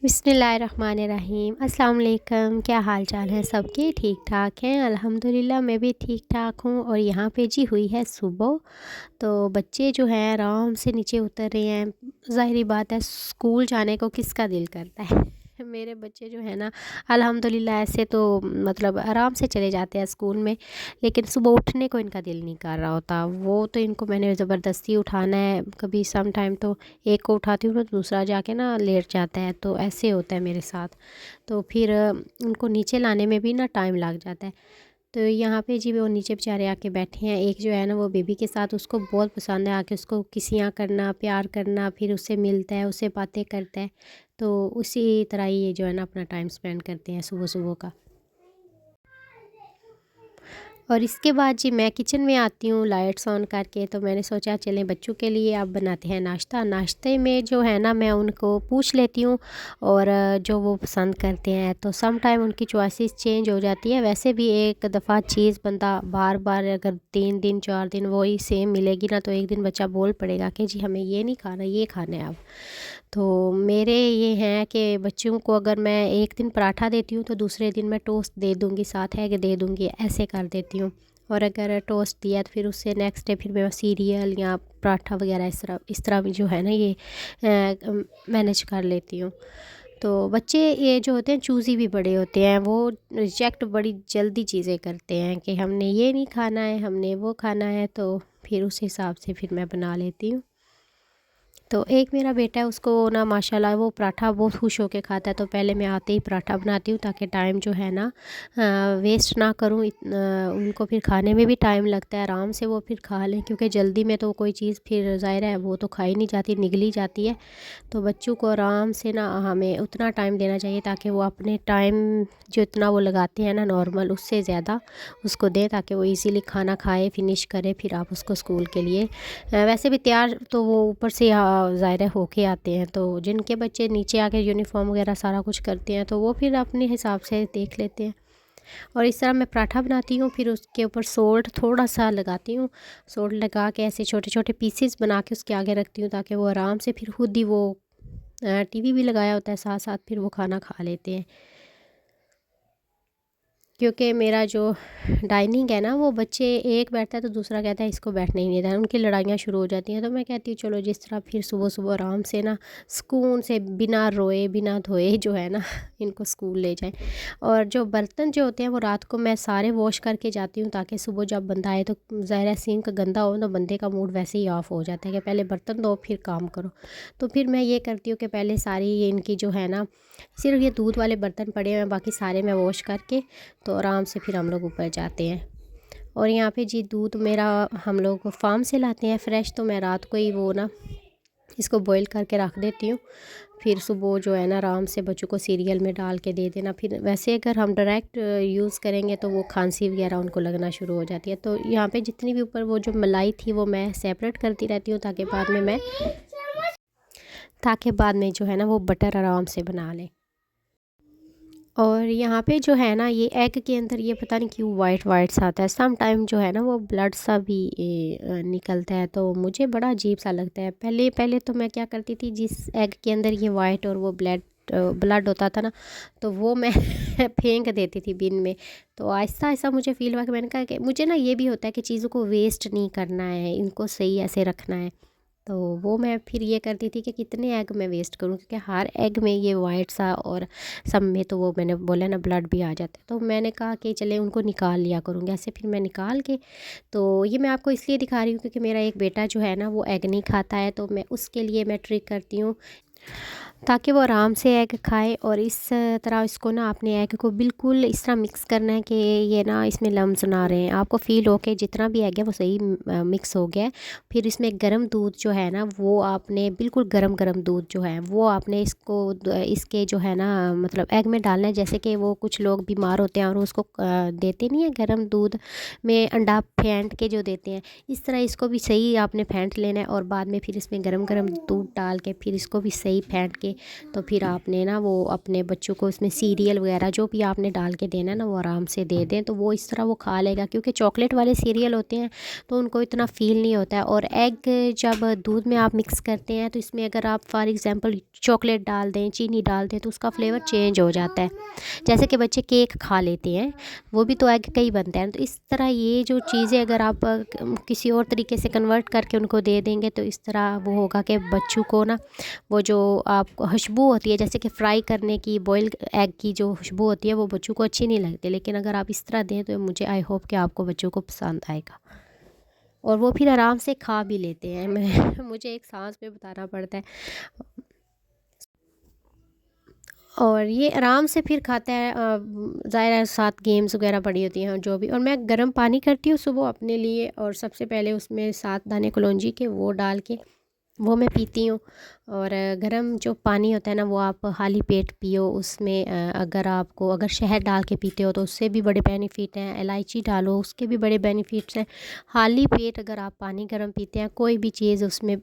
बिस्मिल्लाहिर्रहमानिर्रहीम। अस्सलाम वालेकुम। क्या हाल चाल है सबके? ठीक ठाक हैं अल्हम्दुलिल्लाह। मैं भी ठीक ठाक हूँ। और यहाँ पे जी हुई है सुबह, तो बच्चे जो हैं आराम से नीचे उतर रहे हैं। ज़ाहिर बात है, स्कूल जाने को किसका दिल करता है। मेरे बच्चे जो है ना, अल्हम्दुलिल्लाह ऐसे तो मतलब आराम से चले जाते हैं स्कूल में, लेकिन सुबह उठने को इनका दिल नहीं कर रहा होता। वो तो इनको मैंने ज़बरदस्ती उठाना है। कभी सम टाइम तो एक को उठाती हूँ तो दूसरा जाके ना लेट जाता है, तो ऐसे होता है मेरे साथ। तो फिर उनको नीचे लाने में भी ना टाइम लग जाता है। तो यहाँ पे जी वो नीचे बेचारे आके बैठे हैं। एक जो है ना वो बेबी के साथ, उसको बहुत पसंद है आके उसको किसियाँ करना, प्यार करना, फिर उससे मिलता है, उससे बातें करता है। तो उसी तरह ही ये जो है ना अपना टाइम स्पेंड करते हैं सुबह सुबह का। और इसके बाद जी मैं किचन में आती हूँ लाइट्स ऑन करके। तो मैंने सोचा चलें बच्चों के लिए अब बनाते हैं नाश्ता। नाश्ते में जो है ना मैं उनको पूछ लेती हूँ, और जो वो पसंद करते हैं। तो सम टाइम उनकी चॉइसेस चेंज हो जाती है। वैसे भी एक दफ़ा चीज़ बंदा बार बार अगर 3 दिन 4 दिन वही सेम मिलेगी ना, तो एक दिन बच्चा बोल पड़ेगा कि जी हमें ये नहीं खाना, ये खाना है अब। तो मेरे ये हैं कि बच्चों को अगर मैं एक दिन पराठा देती हूँ तो दूसरे दिन मैं टोस्ट दे दूँगी, साथ एग दे दूँगी, ऐसे कर देती हूँ। और अगर टोस्ट दिया तो फिर उससे नेक्स्ट डे फिर मैं सीरियल या पराठा वगैरह इस तरह भी जो है ना ये मैनेज कर लेती हूँ। तो बच्चे ये जो होते हैं चूज़ी भी बड़े होते हैं। वो रिजेक्ट बड़ी जल्दी चीज़ें करते हैं कि हमने ये नहीं खाना है, हमने वो खाना है। तो फिर उस हिसाब से फिर मैं बना लेती हूँ। तो एक मेरा बेटा है, उसको ना माशाल्लाह वो पराठा बहुत खुश होके खाता है। तो पहले मैं आते ही पराठा बनाती हूँ ताकि टाइम जो है ना वेस्ट ना करूँ। उनको फिर खाने में भी टाइम लगता है, आराम से वो फिर खा लें, क्योंकि जल्दी में तो कोई चीज़ फिर ज़ाहिर है वो तो खाई नहीं जाती, निगली जाती है। तो बच्चों को आराम से ना हमें उतना टाइम देना चाहिए ताकि वो अपने टाइम जो इतना वो लगाते हैं ना नॉर्मल, उससे ज़्यादा उसको दें ताकि वो इजीली खाना खाए, फिनिश करे, फिर आप उसको स्कूल के लिए वैसे भी तैयार तो वो ऊपर से ज़ाहिर है होके आते हैं। तो जिनके बच्चे नीचे आके यूनिफ़ॉर्म वगैरह सारा कुछ करते हैं, तो वो फिर अपने हिसाब से देख लेते हैं। और इस तरह मैं पराठा बनाती हूँ, फिर उसके ऊपर सोल्ट थोड़ा सा लगाती हूँ। सोल्ट लगा के ऐसे छोटे छोटे पीसेस बना के उसके आगे रखती हूँ ताकि वो आराम से फिर खुद ही वो टीवी भी लगाया होता है साथ साथ, फिर वो खाना खा लेते हैं। क्योंकि मेरा जो डाइनिंग है ना, वो बच्चे एक बैठता है तो दूसरा कहता है इसको बैठने ही नहीं देना, उनकी लड़ाइयाँ शुरू हो जाती हैं। तो मैं कहती हूँ चलो जिस तरह फिर सुबह सुबह आराम से ना सुकून से बिना रोए बिना धोए जो है ना इनको स्कूल ले जाएं। और जो बर्तन जो होते हैं वो रात को मैं सारे वॉश करके जाती हूँ ताकि सुबह जब बंदा आए तो ज़ाहिर है सिंक गंदा हो तो बंदे का मूड वैसे ही ऑफ हो जाता है कि पहले बर्तन धो फिर काम करो। तो फिर मैं ये करती हूँ कि पहले सारी ये इनकी जो है ना, सिर्फ ये दूध वाले बर्तन पड़े हुए हैं, बाकी सारे मैं वॉश करके तो आराम से फिर हम लोग ऊपर जाते हैं। और यहाँ पे जी दूध मेरा हम लोग फार्म से लाते हैं फ्रेश, तो मैं रात को ही वो ना इसको बॉईल करके रख देती हूँ। फिर सुबह जो है ना आराम से बच्चों को सीरियल में डाल के दे देना। फिर वैसे अगर हम डायरेक्ट यूज़ करेंगे तो वो खांसी वगैरह उनको लगना शुरू हो जाती है। तो यहाँ पे जितनी भी ऊपर वो जो मलाई थी वो मैं सेपरेट करती रहती हूँ ताकि बाद में जो है ना वो बटर आराम से बना लें। और यहाँ पे जो है ना ये एग के अंदर ये पता नहीं क्यों वाइट वाइट सा आता है। सम टाइम जो है ना वो ब्लड सा भी निकलता है, तो मुझे बड़ा अजीब सा लगता है। पहले पहले तो मैं क्या करती थी, जिस एग के अंदर ये वाइट और वो ब्लड होता था ना, तो वो मैं फेंक देती थी बिन में। तो आहिस्ता आहिस्ता मुझे फ़ील हुआ कि मैंने कहा कि मुझे ना ये भी होता है कि चीज़ों को वेस्ट नहीं करना है, इनको सही ऐसे रखना है। तो वो मैं फिर ये करती थी कि कितने एग मैं वेस्ट करूँ, क्योंकि हर एग में ये वाइट सा और सब में तो वो मैंने बोला ना ब्लड भी आ जाता है। तो मैंने कहा कि चले उनको निकाल लिया करूँगी ऐसे। फिर मैं निकाल के, तो ये मैं आपको इसलिए दिखा रही हूँ क्योंकि मेरा एक बेटा जो है ना वो एग नहीं खाता है, तो मैं उसके लिए मैं ट्रिक करती हूँ ताकि वो आराम से एग खाए। और इस तरह इसको ना अपने एग को बिल्कुल इस तरह मिक्स करना है कि ये ना इसमें लम्स ना रहें। आपको फ़ील हो के जितना भी एग है वो सही मिक्स हो गया है। फिर इसमें गर्म दूध जो है ना वो आपने बिल्कुल गरम गरम दूध जो है वो आपने इसके जो है ना मतलब एग में डालना है। जैसे कि वो कुछ लोग बीमार होते हैं और उसको देते नहीं है गर्म दूध में अंडा फेंट के जो देते हैं, इस तरह इसको भी सही आपने फेंट लेना है। और बाद में फिर इसमें गरम गरम दूध डाल के फिर इसको भी सही फेंट के के, तो फिर आपने ना वो अपने बच्चों को उसमें सीरियल वगैरह जो भी आपने डाल के देना है ना वो आराम से दे दें, तो वो इस तरह वो खा लेगा। क्योंकि चॉकलेट वाले सीरियल होते हैं तो उनको इतना फ़ील नहीं होता है। और एग जब दूध में आप मिक्स करते हैं तो इसमें अगर आप फॉर एग्ज़ाम्पल चॉकलेट डाल दें, चीनी डाल दें, तो उसका फ्लेवर चेंज हो जाता है। जैसे कि बच्चे केक खा लेते हैं, वो भी तो एग का ही बनता है। तो इस तरह ये जो चीज़ें अगर आप किसी और तरीके से कन्वर्ट करके उनको दे देंगे तो इस तरह वो होगा कि बच्चों को ना वो जो आप खुशबू होती है जैसे कि फ्राई करने की, बॉइल्ड एग की जो खुशबू होती है वो बच्चों को अच्छी नहीं लगती। लेकिन अगर आप इस तरह दें तो मुझे आई होप कि आपको बच्चों को पसंद आएगा और वो फिर आराम से खा भी लेते हैं। मैं मुझे एक सांस पे बताना पड़ता है और ये आराम से फिर खाता है। ज़ाहिर है साथ गेम्स वगैरह पड़ी होती हैं और जो भी। और मैं गर्म पानी करती हूँ सुबह अपने लिए, और सबसे पहले उसमें 7 दाने कलौंजी के वो डाल के वो मैं पीती हूँ। और गर्म जो पानी होता है ना वो आप खाली पेट पियो। उसमें अगर शहद डाल के पीते हो तो उससे भी बड़े बेनिफिट हैं, इलायची डालो उसके भी बड़े बेनिफिट्स हैं। खाली पेट अगर आप पानी गर्म पीते हैं, कोई भी चीज़ उसमें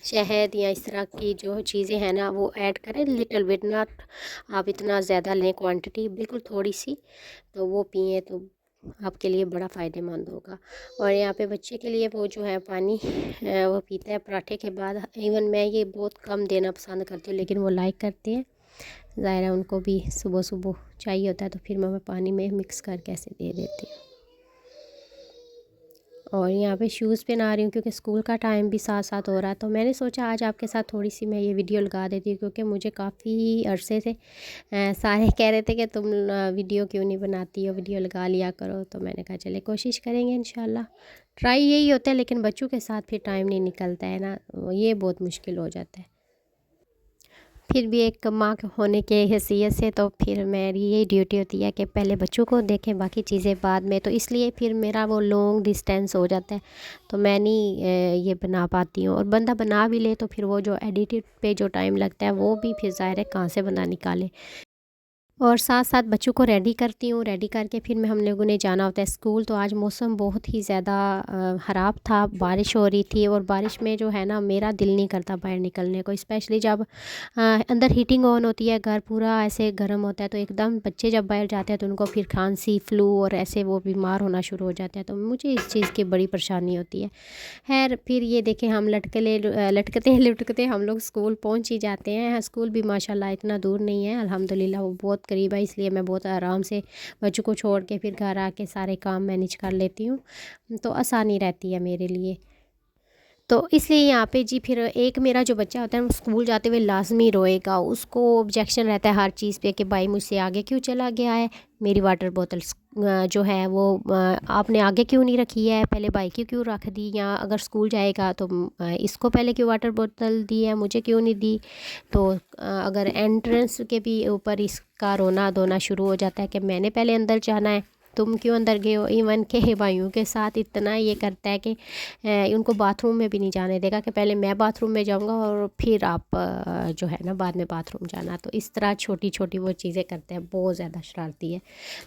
शहद या इस तरह की जो चीज़ें हैं ना वो ऐड करें, लिटिल बिट, नॉट आप इतना ज़्यादा लें, क्वांटिटी बिल्कुल थोड़ी सी, तो वो पिए तो आपके लिए बड़ा फ़ायदेमंद होगा। और यहाँ पे बच्चे के लिए वो जो है पानी वो पीता है पराठे के बाद। इवन मैं ये बहुत कम देना पसंद करती हूँ लेकिन वो लाइक करते हैं। ज़ाहिर है उनको भी सुबह सुबह चाहिए होता है, तो फिर मैं पानी में मिक्स करके ऐसे दे देती हूँ। और यहाँ पे शूज़ पहना रही हूँ क्योंकि स्कूल का टाइम भी साथ साथ हो रहा है। तो मैंने सोचा आज आपके साथ थोड़ी सी मैं ये वीडियो लगा देती हूँ, क्योंकि मुझे काफ़ी अरसे से सारे कह रहे थे कि तुम वीडियो क्यों नहीं बनाती हो, वीडियो लगा लिया करो। तो मैंने कहा चले कोशिश करेंगे इंशाल्लाह। ट्राई यही होता है, लेकिन बच्चों के साथ फिर टाइम नहीं निकलता है ना, ये बहुत मुश्किल हो जाता है। फिर भी एक माँ के होने के हैसियत से तो फिर मेरी यही ड्यूटी होती है कि पहले बच्चों को देखें, बाकी चीज़ें बाद में। तो इसलिए फिर मेरा वो लॉन्ग डिस्टेंस हो जाता है, तो मैं नहीं ये बना पाती हूँ। और बंदा बना भी ले तो फिर वो जो एडिटेड पे जो टाइम लगता है वो भी फिर ज़ाहिर है कहाँ से बंदा निकाले। और साथ साथ बच्चों को रेडी करती हूँ, रेडी करके फिर मैं हम लोगों ने जाना होता है स्कूल। तो आज मौसम बहुत ही ज़्यादा ख़राब था, बारिश हो रही थी, और बारिश में जो है ना मेरा दिल नहीं करता बाहर निकलने को, स्पेशली जब अंदर हीटिंग ऑन होती है, घर पूरा ऐसे गर्म होता है। तो एकदम बच्चे जब बाहर जाते हैं तो उनको फिर खांसी, फ्लू और ऐसे वो बीमार होना शुरू हो जाते हैं। तो मुझे इस चीज़ की बड़ी परेशानी होती है। खैर फिर ये देखें हम लटकते लुटकते हम लोग स्कूल पहुंच ही जाते हैं। स्कूल भी माशाल्लाह इतना दूर नहीं है, अल्हम्दुलिल्लाह वो बहुत करीब है, इसलिए मैं बहुत आराम से बच्चों को छोड़ के फिर घर आके सारे काम मैनेज कर लेती हूँ, तो आसानी रहती है मेरे लिए। तो इसलिए यहाँ पे जी फिर एक मेरा जो बच्चा होता है वो स्कूल जाते हुए लाजमी रोएगा, उसको ऑब्जेक्शन रहता है हर चीज़ पे कि भाई मुझसे आगे क्यों चला गया है, मेरी वाटर बोतल जो है वो आपने आगे क्यों नहीं रखी है, पहले भाई की क्यों रख दी, या अगर स्कूल जाएगा तो इसको पहले क्यों वाटर बोतल दी है, मुझे क्यों नहीं दी। तो अगर एंट्रेंस के भी ऊपर इसका रोना धोना शुरू हो जाता है कि मैंने पहले अंदर जाना है, तुम क्यों अंदर गए हो। इवन के भाइयों के साथ इतना ये करता है कि उनको बाथरूम में भी नहीं जाने देगा कि पहले मैं बाथरूम में जाऊंगा और फिर आप जो है ना बाद में बाथरूम जाना। तो इस तरह छोटी छोटी वो चीज़ें करते हैं, बहुत ज़्यादा शरारती है।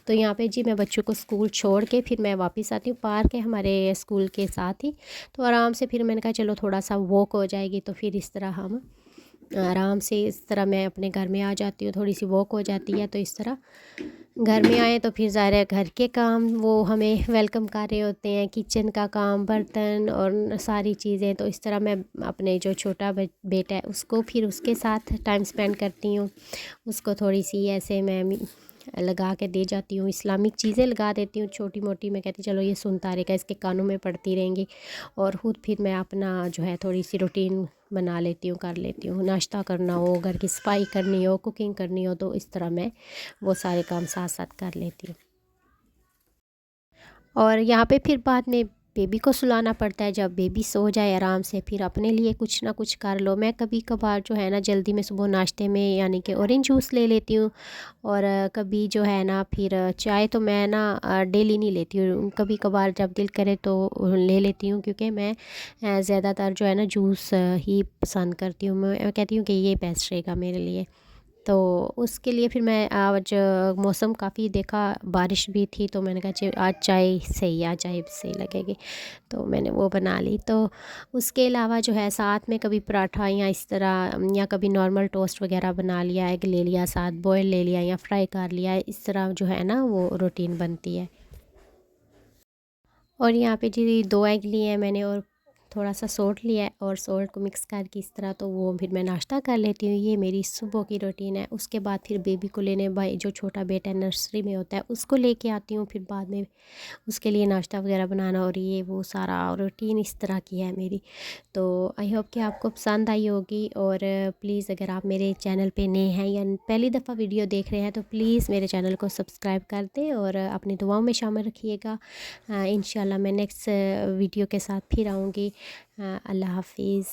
तो यहाँ पे जी मैं बच्चों को स्कूल छोड़ के फिर मैं वापस आती हूँ, पार्क है हमारे स्कूल के साथ ही, तो आराम से फिर मैंने कहा चलो थोड़ा सा वॉक हो जाएगी। तो फिर इस तरह हम आराम से इस तरह मैं अपने घर में आ जाती हूँ, थोड़ी सी वॉक हो जाती है। तो इस तरह घर में आए तो फिर ज़ाहिर है घर के काम वो हमें वेलकम कर रहे होते हैं, किचन का काम, बर्तन और सारी चीज़ें। तो इस तरह मैं अपने जो छोटा बेटा है उसको फिर उसके साथ टाइम स्पेंड करती हूँ, उसको थोड़ी सी ऐसे मैं लगा के दे जाती हूँ, इस्लामिक चीज़ें लगा देती हूँ छोटी मोटी। मैं कहती चलो ये सुनता रहेगा, इसके कानों में पड़ती रहेंगी। और ख़ुद फिर मैं अपना जो है थोड़ी सी रूटीन बना लेती हूँ, कर लेती हूँ। नाश्ता करना हो, घर की सफाई करनी हो, कुकिंग करनी हो, तो इस तरह मैं वो सारे काम साथ साथ कर लेती हूँ। और यहाँ पे फिर बाद में बेबी को सुलाना पड़ता है। जब बेबी सो जाए आराम से फिर अपने लिए कुछ ना कुछ कर लो। मैं कभी कभार जो है ना जल्दी में सुबह नाश्ते में यानी कि ऑरेंज जूस ले लेती हूँ। और कभी जो है ना फिर चाय तो मैं ना डेली नहीं लेती हूँ, कभी कभार जब दिल करे तो ले लेती हूँ, क्योंकि मैं ज़्यादातर जो है ना जूस ही पसंद करती हूँ। मैं कहती हूँ कि ये बेस्ट रहेगा मेरे लिए। तो उसके लिए फिर मैं आज मौसम काफ़ी देखा, बारिश भी थी, तो मैंने कहा आज चाय सही, आज चाय सही लगेगी, तो मैंने वो बना ली। तो उसके अलावा जो है साथ में कभी पराठा या इस तरह, या कभी नॉर्मल टोस्ट वगैरह बना लिया, एग ले लिया साथ, बॉयल ले लिया या फ्राई कर लिया, इस तरह जो है ना वो रूटीन बनती है। और यहाँ पे जी 2 एग लिए हैं मैंने, और थोड़ा सा सोल्ट लिया है, और सोल्ट को मिक्स करके इस तरह, तो वो फिर मैं नाश्ता कर लेती हूँ। ये मेरी सुबह की रूटीन है। उसके बाद फिर बेबी को लेने, भाई जो छोटा बेटा है नर्सरी में होता है, उसको लेके आती हूँ, फिर बाद में उसके लिए नाश्ता वगैरह बनाना, और ये वो सारा रूटीन इस तरह की है मेरी। तो आई होप कि आपको पसंद आई होगी। और प्लीज़ अगर आप मेरे चैनल पे नए हैं या पहली दफ़ा वीडियो देख रहे हैं, तो प्लीज़ मेरे चैनल को सब्सक्राइब कर दें और अपनी दुआओं में शामिल रखिएगा। इंशाल्लाह मैं नेक्स्ट वीडियो के साथ फिर आऊँगी। अल्लाह हाफ़िज़।